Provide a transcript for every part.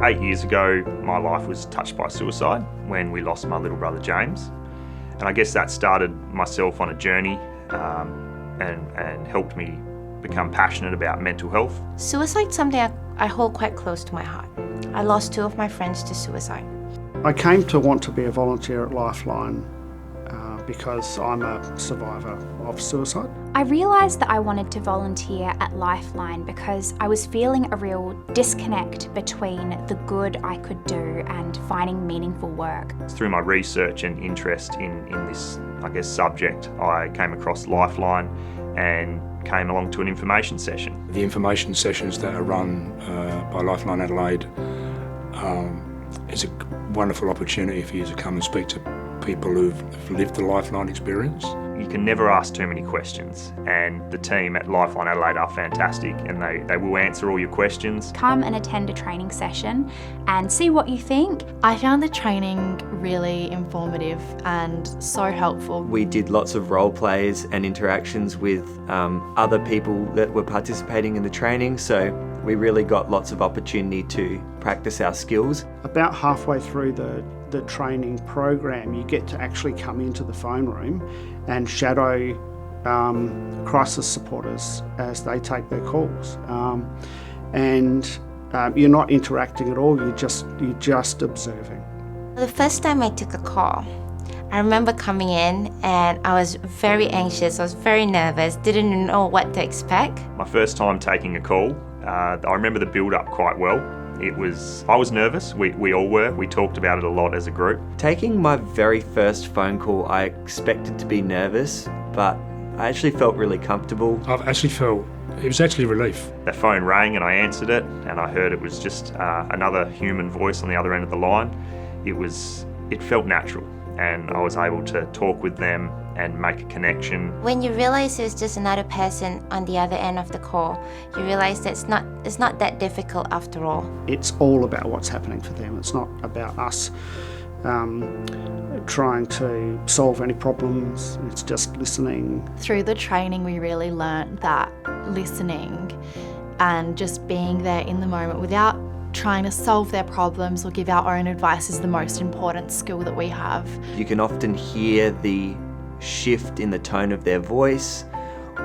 8 years ago, my life was touched by suicide when we lost my little brother James. And I guess that started myself on a journey and helped me become passionate about mental health. Suicide's something I hold quite close to my heart. I lost 2 of my friends to suicide. I came to want to be a volunteer at Lifeline because I'm a survivor of suicide. I realised that I wanted to volunteer at Lifeline because I was feeling a real disconnect between the good I could do and finding meaningful work. Through my research and interest in this, subject, I came across Lifeline and came along to an information session. The information sessions that are run by Lifeline Adelaide is a wonderful opportunity for you to come and speak to people who've lived the Lifeline experience. You can never ask too many questions, and the team at Lifeline Adelaide are fantastic, and they will answer all your questions. Come and attend a training session and see what you think. I found the training really informative and so helpful. We did lots of role plays and interactions with other people that were participating in the training, so we really got lots of opportunity to practice our skills. About halfway through the training program, you get to actually come into the phone room and shadow crisis supporters as they take their calls. You're not interacting at all, you're just observing. The first time I took a call, I remember coming in and I was very anxious, I was very nervous, didn't know what to expect. My first time taking a call, I remember the build-up quite well. I was nervous, we all were, we talked about it a lot as a group. Taking my very first phone call, I expected to be nervous, but I actually felt really comfortable. It was actually relief. The phone rang and I answered it, and I heard it was just another human voice on the other end of the line. It felt natural, and I was able to talk with them and make a connection. When you realize it's just another person on the other end of the call, you realize that it's not that difficult after all. It's all about what's happening for them. It's not about us trying to solve any problems. It's just listening. Through the training, we really learnt that listening and just being there in the moment without trying to solve their problems or give our own advice is the most important skill that we have. You can often hear the shift in the tone of their voice,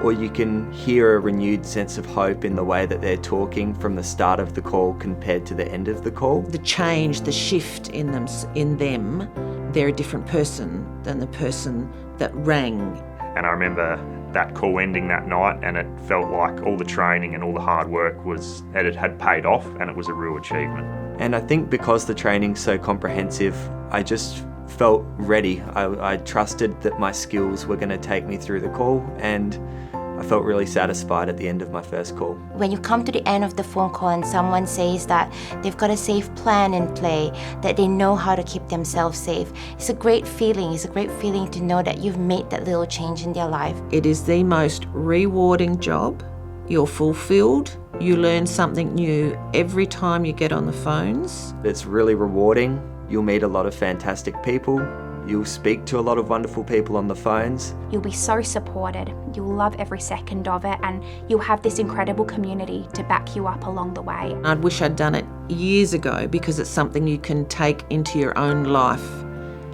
or you can hear a renewed sense of hope in the way that they're talking from the start of the call compared to the end of the call. The change, the shift in them, they're a different person than the person that rang. And I remember that call ending that night, and it felt like all the training and all the hard work it had paid off, and it was a real achievement. And I think because the training's so comprehensive, I just felt ready. I trusted that my skills were going to take me through the call, and I felt really satisfied at the end of my first call. When you come to the end of the phone call and someone says that they've got a safe plan in play, that they know how to keep themselves safe, it's a great feeling. It's a great feeling to know that you've made that little change in their life. It is the most rewarding job. You're fulfilled. You learn something new every time you get on the phones. It's really rewarding. You'll meet a lot of fantastic people. You'll speak to a lot of wonderful people on the phones. You'll be so supported, you'll love every second of it, and you'll have this incredible community to back you up along the way. I wish I'd done it years ago because it's something you can take into your own life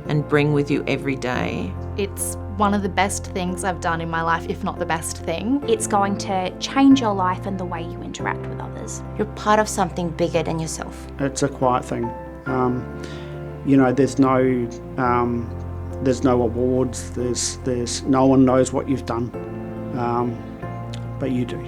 and bring with you every day. It's one of the best things I've done in my life, if not the best thing. It's going to change your life and the way you interact with others. You're part of something bigger than yourself. It's a quiet thing. There's no awards. There's no one knows what you've done, but you do.